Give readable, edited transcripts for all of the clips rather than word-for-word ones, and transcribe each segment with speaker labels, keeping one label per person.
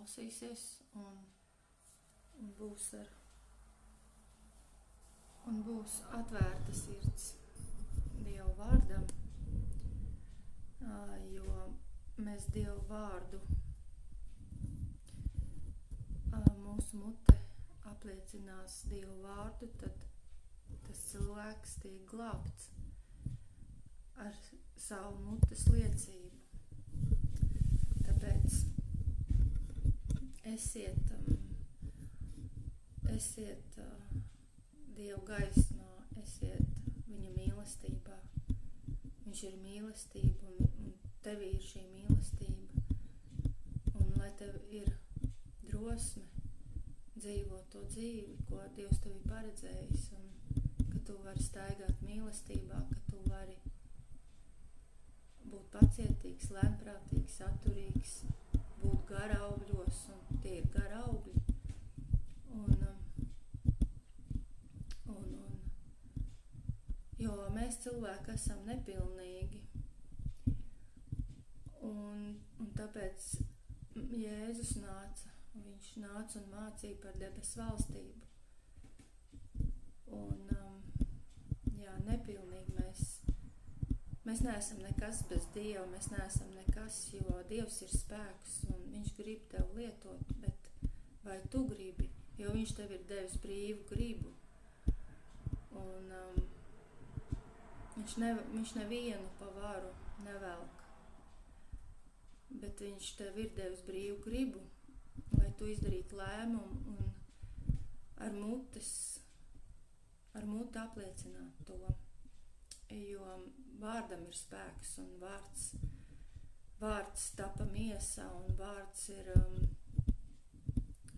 Speaker 1: klausīsies un būs atvērta sirds Dieva vārdam, jo mēs Dievu vārdu, mūsu mute apliecinās Dievu vārdu, tad tas cilvēks tiek glābts ar savu mutes liecību. Tāpēc esiet Dievu gaismā, esiet viņa mīlestībā. Viņš ir mīlestība un tevī ir šī mīlestība. Un lai tev ir drosme dzīvot to dzīvi, ko Dievs tev ir paredzējis, un ka tu vari staigāt mīlestībā, ka tu vari būt pacietīgs, lēnprātīgs, atturīgs, būt garaugļos, un tie ir garaugļi. Jo mēs cilvēki esam nepilnīgi, un tāpēc Jēzus nāca, un viņš nāca un mācīja par debesu valstību. Un, nepilnīgi mēs neesam nekas bez Dieva, mēs neesam nekas, jo Dievs ir spēks, un viņš grib tev lietot, bet vai tu gribi, jo viņš tev ir devis brīvu gribu. Un viņš nevienu pa varu nevelk, bet viņš tev ir devis brīvu gribu, lai tu izdarītu lēmumu un ar muti apliecināt to, jo vārdam ir spēks, un vārds tapa miesā, un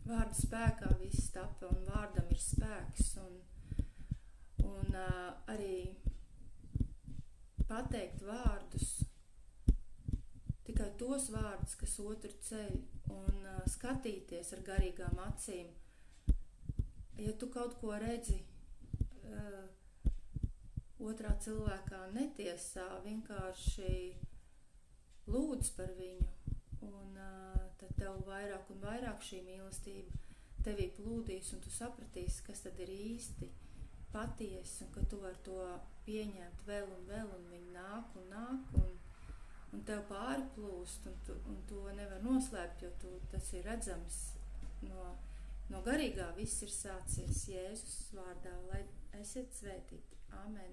Speaker 1: vārda spēkā viss tapa, un vārdam ir spēks, un arī pateikt vārdus, tikai tos vārdus, kas otru ceļ, un skatīties ar garīgām acīm. Ja tu kaut ko redzi otrā cilvēkā netiesā, vienkārši lūdz par viņu, un tad tev vairāk un vairāk šī mīlestība tevī plūdīs, un tu sapratīsi, kas tad ir īsti patiesi, un ka tu vari to pieņemt vēl, un viņi nāk, un tev pāri plūst, un to nevar noslēpt, jo tas ir redzams no garīgā viss ir sācies Jēzus vārdā, lai esiet svētīti. Amen.